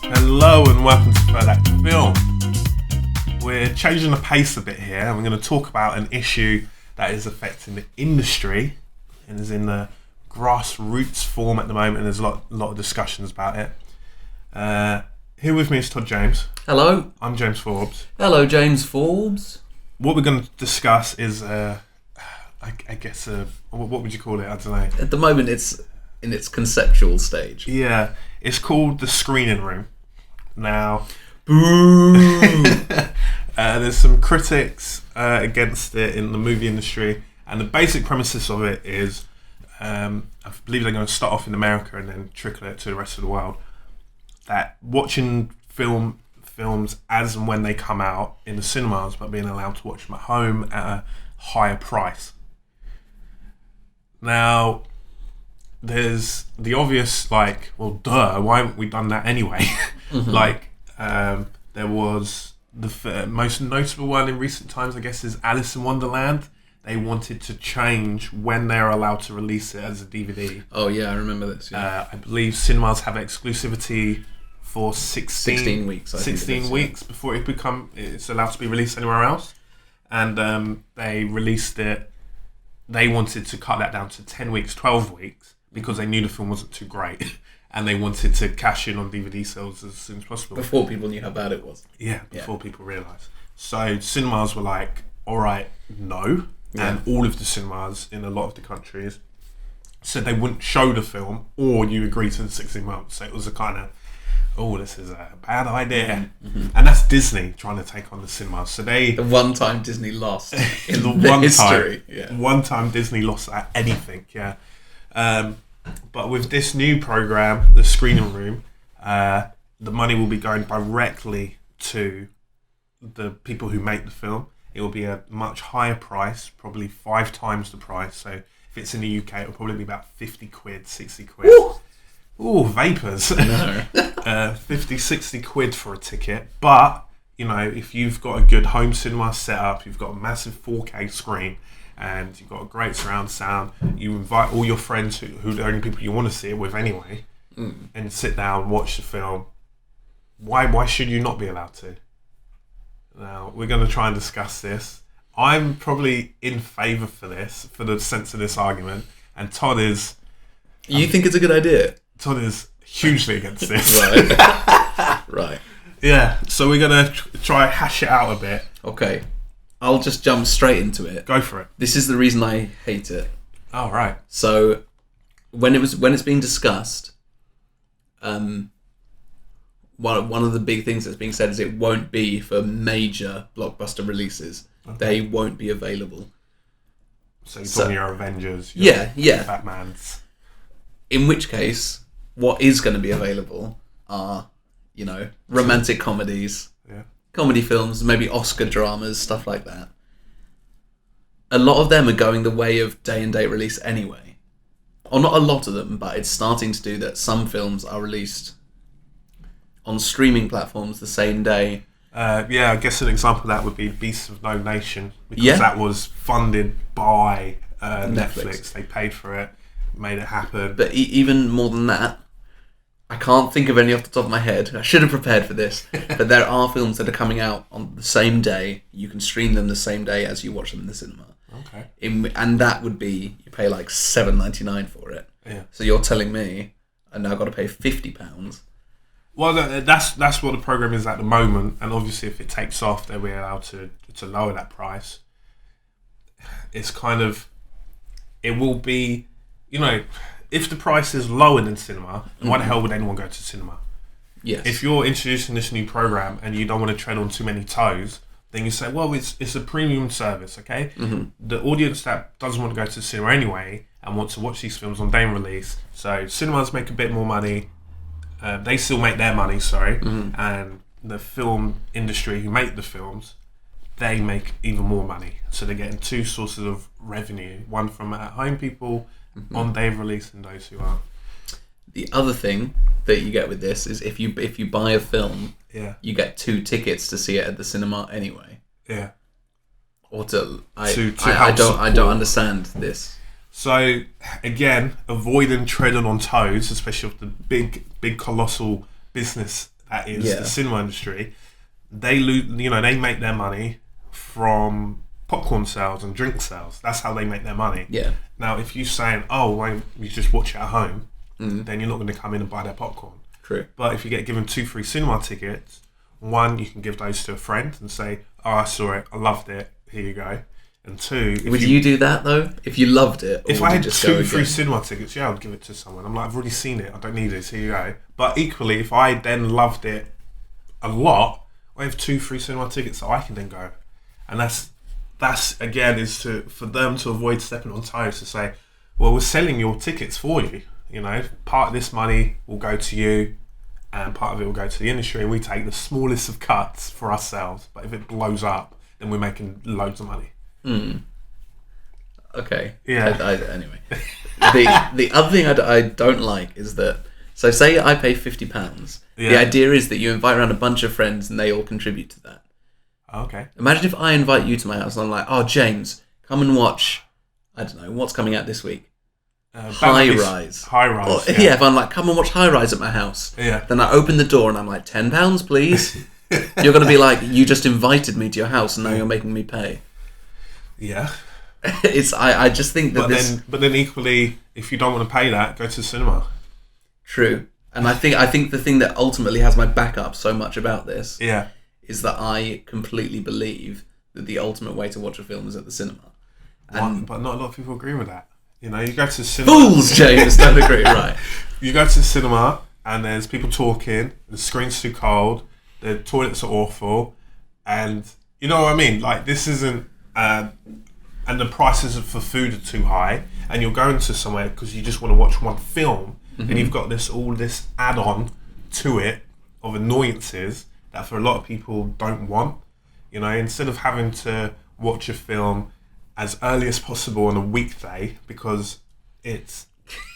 Hello and welcome to Third Act Film. We're changing the pace a bit here and we're going to talk about an issue that is affecting the industry and is in the grassroots form at the moment, and there's a lot of discussions about it. Here with me is Todd James. Hello. I'm James Forbes. Hello, James Forbes. What we're going to discuss is, I guess, what would you call it? I don't know. At the moment, it's in its conceptual stage. Yeah, it's called The Screening Room. Now, Boo! there's some critics against it in the movie industry, and the basic premises of it is, I believe they're going to start off in America and then trickle it to the rest of the world, that watching films as and when they come out in the cinemas, but being allowed to watch them at home at a higher price. Now, there's the obvious, like, well, duh, why haven't we done that anyway? Mm-hmm. There was the most notable one in recent times, I guess, is Alice in Wonderland. They wanted to change when they're allowed to release it as a DVD. Oh, yeah, I remember this. Yeah. I believe cinemas have exclusivity for 16 weeks. 16 weeks before it's allowed to be released anywhere else. And they released it. They wanted to cut that down to 10 weeks, 12 weeks, because they knew the film wasn't too great. And they wanted to cash in on DVD sales as soon as possible. Before people knew how bad it was. Yeah, before people realised. So cinemas were like, all right, no. Yeah. And all of the cinemas in a lot of the countries said they wouldn't show the film, or you agree to the 16 months. So it was a kind of, oh, this is a bad idea. Mm-hmm. And that's Disney trying to take on the cinemas. So the one time Disney lost in the one history. One time Disney lost at anything, yeah. But with this new program, the Screening Room, the money will be going directly to the people who make the film. It will be a much higher price, probably 5 times the price. So if it's in the UK, it will probably be about 50 quid, 60 quid. Ooh, vapors. No. 50, 60 quid for a ticket. But, you know, if you've got a good home cinema set up, you've got a massive 4K screen, and you've got a great surround sound, you invite all your friends who are the only people you want to see it with anyway, and sit down and watch the film. Why should you not be allowed to? Now, we're going to try and discuss this. I'm probably in favour for this, for the sense of this argument, and Todd is... You think it's a good idea? Todd is hugely against this. Right. Yeah, so we're going to try and hash it out a bit. Okay. I'll just jump straight into it. Go for it. This is the reason I hate it. Oh, right. So, when it's being discussed, one of the big things that's being said is it won't be for major blockbuster releases. Okay. They won't be available. So you're talking your Avengers, your Batmans. In which case, what is going to be available are, romantic comedies. Yeah. Comedy films, maybe Oscar dramas, stuff like that. A lot of them are going the way of day-and-date release anyway. Or not a lot of them, but it's starting to do that. Some films are released on streaming platforms the same day. I guess an example of that would be Beasts of No Nation, because that was funded by Netflix. They paid for it, made it happen. But even more than that, I can't think of any off the top of my head. I should have prepared for this. But there are films that are coming out on the same day. You can stream them the same day as you watch them in the cinema. Okay. And that would be, you pay like $7.99 for it. Yeah. So you're telling me I now got to pay £50? Well, that's what the program is at the moment. And obviously if it takes off, then we're allowed to lower that price. It's kind of... It will be... if the price is lower than cinema, why the hell would anyone go to cinema? Yes. If you're introducing this new program and you don't want to tread on too many toes, then you say, well, it's a premium service, okay? Mm-hmm. The audience that doesn't want to go to the cinema anyway and wants to watch these films on day release, so cinemas make a bit more money. They still make their money, and the film industry who make the films, they make even more money. So they're getting 2 sources of revenue, one from at-home people on day of release and those who aren't. The other thing that you get with this is if you buy a film, you get 2 tickets to see it at the cinema anyway. Yeah. Or I don't understand this. So again, avoiding treading on toes, especially of the big colossal business that is Yeah. the cinema industry, they they make their money from popcorn sales and drink sales. That's how they make their money. Yeah. Now, if you're saying, oh, well, you just watch it at home, then you're not going to come in and buy their popcorn. True. But if you get given 2 free cinema tickets, one, you can give those to a friend and say, oh, I saw it, I loved it, here you go. And 2, Would you do that though? If you loved it? Or if would I you had just 2 go free again? cinema tickets, yeah, I'd give it to someone. I'm like, I've already seen it, I don't need this, here you go. But equally, if I then loved it a lot, I have 2 free cinema tickets that I can then go. And that's again, is for them to avoid stepping on toes to say, well, we're selling your tickets for you. Part of this money will go to you, and part of it will go to the industry. We take the smallest of cuts for ourselves, but if it blows up, then we're making loads of money. Okay. Yeah. Anyway, the other thing I don't like is that. So say I pay £50. Yeah. The idea is that you invite around a bunch of friends and they all contribute to that. Okay. Imagine if I invite you to my house and I'm like, oh, James, come and watch. I don't know what's coming out this week. High Rise. High Rise. Or, yeah, if I'm like, come and watch High Rise at my house. Yeah. Then I open the door and I'm like, £10, please. You're going to be like, you just invited me to your house and now you're making me pay. Yeah. I just think that But then equally, if you don't want to pay that, go to the cinema. True. And I think the thing that ultimately has my back up so much about this Yeah. is that I completely believe that the ultimate way to watch a film is at the cinema. But not a lot of people agree with that. You go to the cinema. Fools, James, don't agree, right? You go to the cinema and there's people talking, the screen's too cold, the toilets are awful, and you know what I mean? Like, this isn't... and the prices for food are too high, and you're going to somewhere because you just want to watch one film, and you've got all this add-on to it of annoyances that for a lot of people don't want. Instead of having to watch a film as early as possible on a weekday because it's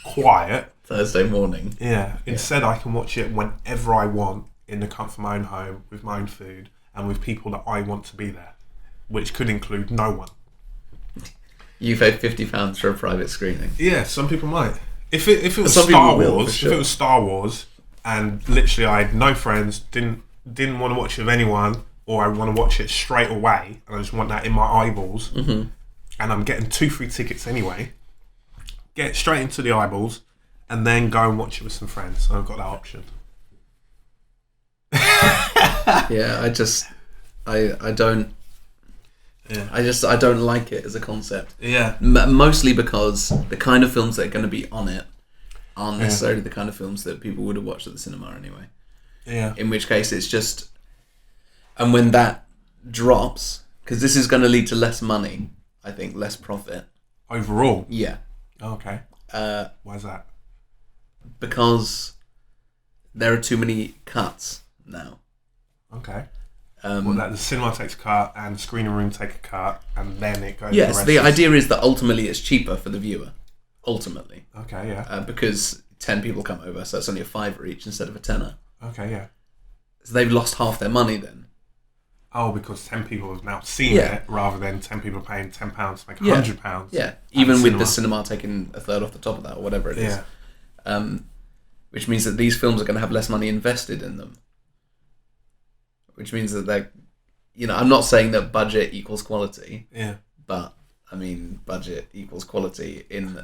quiet. Thursday morning. Yeah. Instead, I can watch it whenever I want in the comfort of my own home with my own food and with people that I want to be there, which could include no one. You paid £50 for a private screening. Yeah, some people might. If it was Some Star people will, Wars, for sure. if it was Star Wars, and literally I had no friends, didn't want to watch it with anyone, or I want to watch it straight away, and I just want that in my eyeballs, and I'm getting 2 free tickets anyway, get straight into the eyeballs, and then go and watch it with some friends. So I've got that option. Yeah, I don't. Yeah. I don't like it as a concept. Yeah. Mostly because the kind of films that are going to be on it aren't necessarily the kind of films that people would have watched at the cinema anyway. Yeah. In which case it's just... And when that drops, because this is going to lead to less money, I think, less profit. Overall? Yeah. Okay. Why is that? Because there are too many cuts now. Okay. Well, that the cinema takes a cut and the screening room take a cut, and then it goes. Yes, the idea is that ultimately it's cheaper for the viewer. Ultimately. Okay, yeah. Because 10 people come over, so it's only a £5 each instead of a tenner. Okay, yeah. So they've lost half their money then. Oh, because 10 people have now seen it, rather than 10 people paying £10 to make £100. Yeah, even with the cinema taking a third off the top of that, or whatever it is. Yeah. Which means that these films are going to have less money invested in them. Which means that they're... I'm not saying that budget equals quality. Yeah. But, I mean, budget equals quality in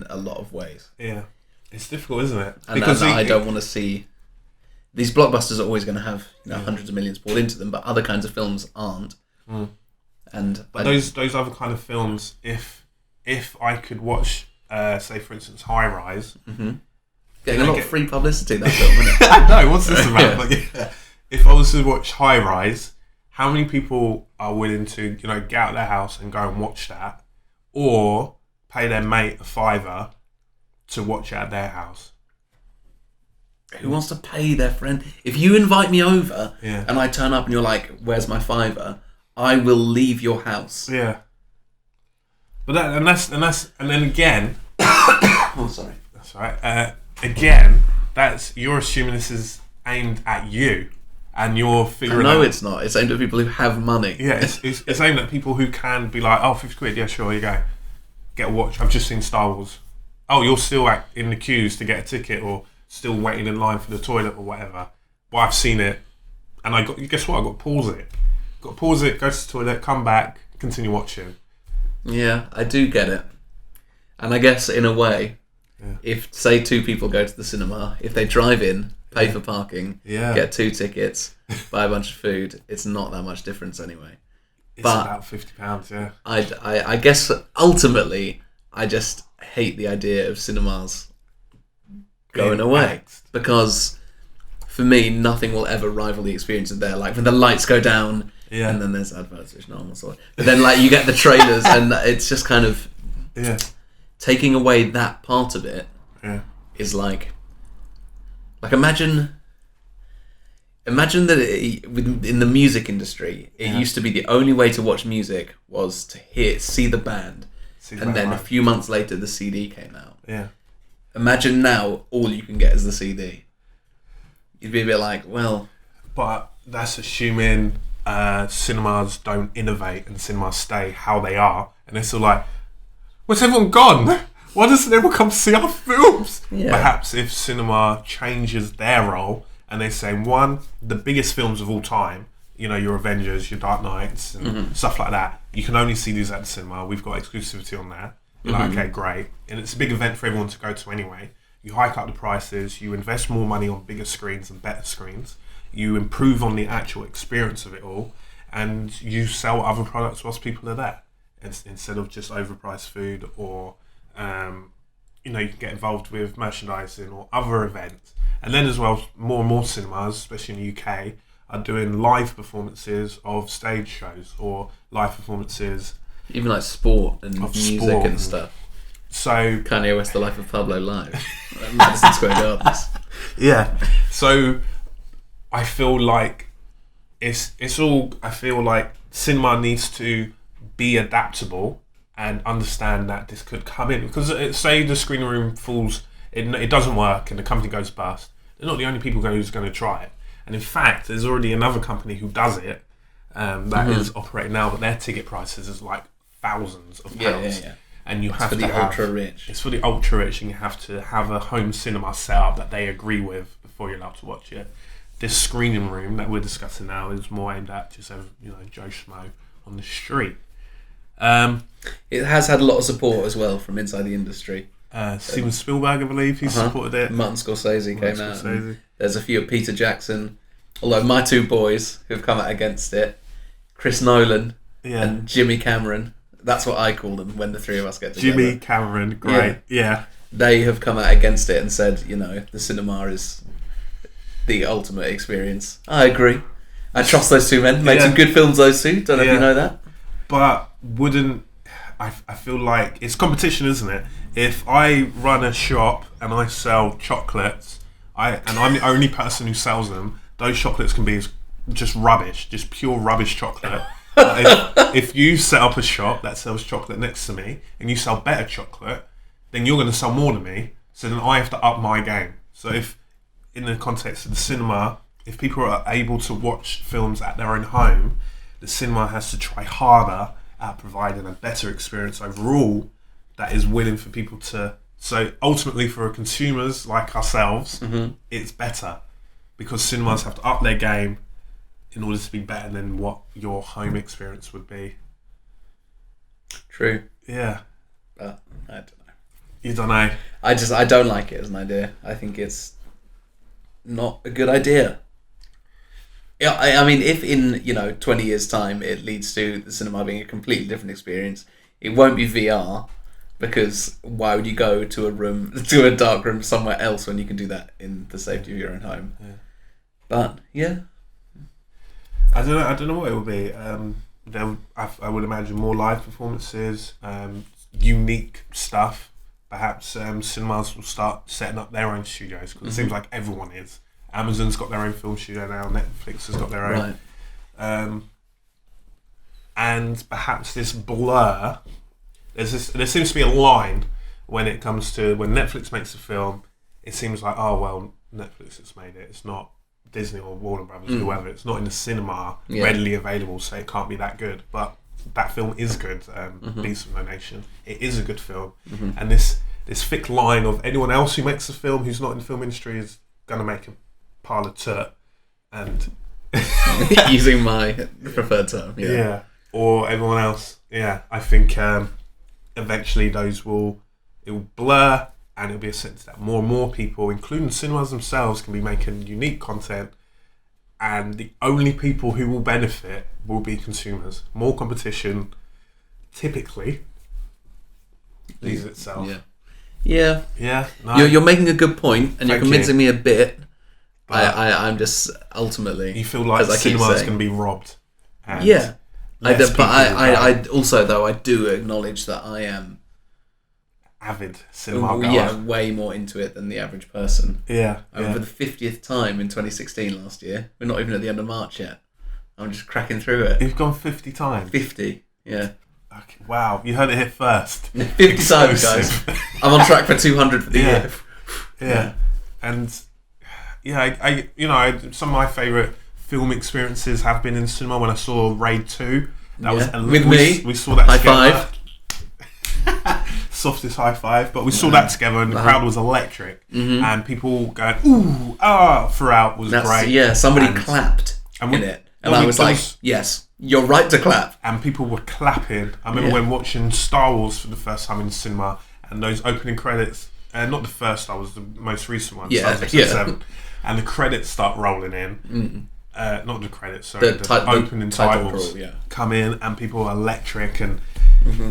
a lot of ways. Yeah. It's difficult, isn't it? And I don't want to see... These blockbusters are always going to have hundreds of millions poured into them, but other kinds of films aren't. And those other kind of films, if I could watch, say for instance, High Rise, getting a lot of free publicity, that film, isn't it? I know, what's this about? But yeah, if I was to watch High Rise, how many people are willing to get out of their house and go and watch that, or pay their mate a £5 to watch it at their house? Who wants to pay their friend? If you invite me over Yeah. and I turn up and you're like, "Where's my £5?" I will leave your house. Yeah. But and then again, Oh, sorry. that's right. Again, you're assuming this is aimed at you, and you're figuring. No, out, it's not. It's aimed at people who have money. Yeah, it's aimed at people who can be like, oh, £50, yeah, sure, here you go. Get a watch. I've just seen Star Wars. Oh, you're still in the queues to get a ticket, or still waiting in line for the toilet or whatever. but I've seen it, and guess what? I got to pause it. Got to pause it, go to the toilet, come back, continue watching. Yeah, I do get it. And I guess in a way, if say 2 people go to the cinema, if they drive in, pay for parking, get 2 tickets, buy a bunch of food, it's not that much difference anyway. It's about £50, yeah. I guess ultimately, I just hate the idea of cinemas going away. Because for me, nothing will ever rival the experience of there. Like when the lights go down, and then there's adverts, which no one will saw. But then like you get the trailers, and it's just kind of taking away that part of it is like imagine that in the music industry, it used to be the only way to watch music was to see the band, and then a few months later the CD came out. Yeah. Imagine now all you can get is the CD. You'd be a bit like, well, but that's assuming cinemas don't innovate and cinemas stay how they are, and it's all like, where's everyone gone? Why doesn't everyone come to see our films? Yeah. Perhaps if cinema changes their role and they say, one, the biggest films of all time, you know, your Avengers, your Dark Knights and stuff like that, you can only see these at the cinema. We've got exclusivity on that. You're like, okay, great. And it's a big event for everyone to go to anyway. You hike up the prices, you invest more money on bigger screens and better screens, you improve on the actual experience of it all, and you sell other products whilst people are there. Instead of just overpriced food, or you know, you can get involved with merchandising or other events. And then as well, more and more cinemas, especially in the UK, are doing live performances of stage shows or live performances, even like sport and music and stuff. So Kanye West: The Life of Pablo live at Madison Square Gardens. Yeah. So I feel like it's all. I feel like cinema needs to be adaptable and understand that this could come in, because say the screening room falls, it doesn't work and the company goes bust. They're not the only people who's going to try it. And in fact, there's already another company who does it that is operating now, but their ticket prices is like thousands of pounds. Yeah. And you have to have ultra rich. It's for the ultra rich, and you have to have a home cinema setup that they agree with before you're allowed to watch it. This screening room that we're discussing now is more aimed at just Joe Schmo on the street. It has had a lot of support as well from inside the industry. Steven Spielberg, I believe, he supported it. Martin Scorsese came out. There's a few of Peter Jackson. Although my 2 boys who've come out against it, Chris Nolan and Jimmy Cameron. That's what I call them when the 3 of us get together. Jimmy Cameron, great. Yeah. They have come out against it and said, the cinema is the ultimate experience. I agree. I trust those 2 men. Made some good films, those 2. Don't know if you know that. But I feel like it's competition, isn't it? If I run a shop and I sell chocolates, and I'm the only person who sells them, those chocolates can be just rubbish, just pure rubbish chocolate. If you set up a shop that sells chocolate next to me and you sell better chocolate, then you're going to sell more than me. So then I have to up my game. So if, in the context of the cinema, if people are able to watch films at their own home, the cinema has to try harder at providing a better experience overall that is willing for people to. So ultimately, for consumers like ourselves, it's better, because cinemas have to up their game in order to be better than what your home experience would be. True. Yeah. But I don't know. You don't know? I don't like it as an idea. I think it's not a good idea. Yeah, I mean, if in 20 years' time it leads to the cinema being a completely different experience, it won't be VR, because why would you go to a dark room somewhere else when you can do that in the safety of your own home? Yeah. But yeah, I don't know what it will be. I would imagine more live performances, unique stuff. Perhaps cinemas will start setting up their own studios, because it seems like everyone is. Amazon's got their own film studio now. Netflix has got their own. Right. And perhaps this blur. There seems to be a line when it comes to when Netflix makes a film. It seems like, oh well, Netflix has made it. It's not Disney or Warner Brothers, whoever. It's not in the cinema readily available, so it can't be that good. But that film is good. Beasts of No Nation. It is a good film. And this thick line of anyone else who makes a film who's not in the film industry is going to make a pile of dirt. and Using my preferred term. yeah, or everyone else. Yeah, I think eventually it will blur, and it'll be a sense that more and more people, including cinemas themselves, can be making unique content, and the only people who will benefit will be consumers. More competition typically leads itself. Yeah. No, You're making a good point, and you're Thank convincing me a bit. But I'm just ultimately. you feel like as I keep cinema's saying. going to be robbed. And Yeah. less But people will I go. also, though, I do acknowledge that I am Avid cinema goer. way more into it than the average person. Yeah. For the 50th time in 2016 last year. We're not even at the end of March yet. I'm just cracking through it. You've gone 50 times. 50, yeah. Okay, wow, you heard it here first. 50 times, guys. Exclusive. I'm on track for 200 for the Yeah. year. Yeah, and some of my favourite film experiences have been in cinema. When I saw Raid 2, that was With me. We saw that High together. five. Softest high five, but we saw that together, and the crowd was electric, Mm-hmm. and people going ooh ah throughout was great. Yeah, somebody And- clapped and we- in it. And no, I we- was there like, was- yes, you're right to clap. and people were clapping. I remember Yeah. when watching Star Wars for the first time in cinema, and those opening credits, not the first Star Wars, the most recent one, Yeah, Star Wars Episode yeah. 7, and the credits start rolling in. Not the credits, sorry, The the opening title titles crawl, yeah. come in, and people are electric, and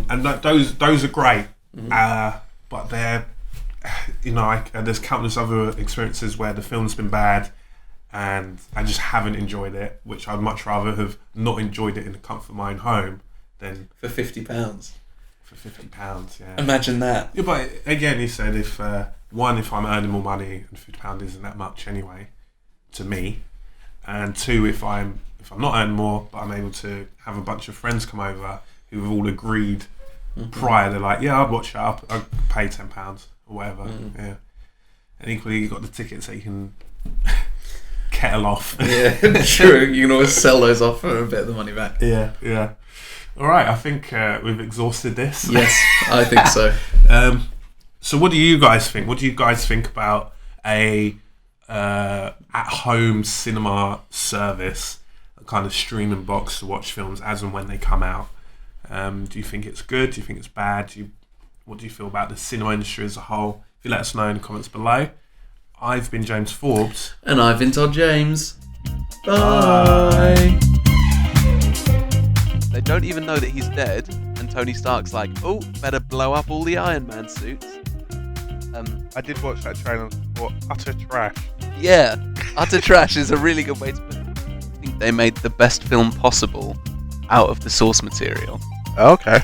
those are great. But they're, there's countless other experiences where the film's been bad, and I just haven't enjoyed it, which I'd much rather have not enjoyed it in the comfort of my own home than For £50. for £50. Yeah. Imagine that. Yeah, but again, he said if I'm earning more money, and £50 isn't that much anyway to me, and two, if I'm not earning more, but I'm able to have a bunch of friends come over who have all agreed prior, they're like, yeah, I'd watch it up, I'd pay £10 or whatever. Yeah, and equally you got the tickets that you can kettle off. Yeah, true. You can always sell those off for a bit of the money back. Yeah. All right, I think we've exhausted this. Yes, I think so. So what do you guys think? What do you guys think about a at-home cinema service, a kind of streaming box to watch films as and when they come out? Do you think it's good? Do you think it's bad? What do you feel about the cinema industry as a whole? If you let us know in the comments below. I've been James Forbes. And I've been Todd James. Bye. They don't even know that he's dead, and Tony Stark's like, oh, better blow up all the Iron Man suits. I did watch that trailer for utter trash. Yeah, utter trash is a really good way to put it. I think they made the best film possible out of the source material. Okay.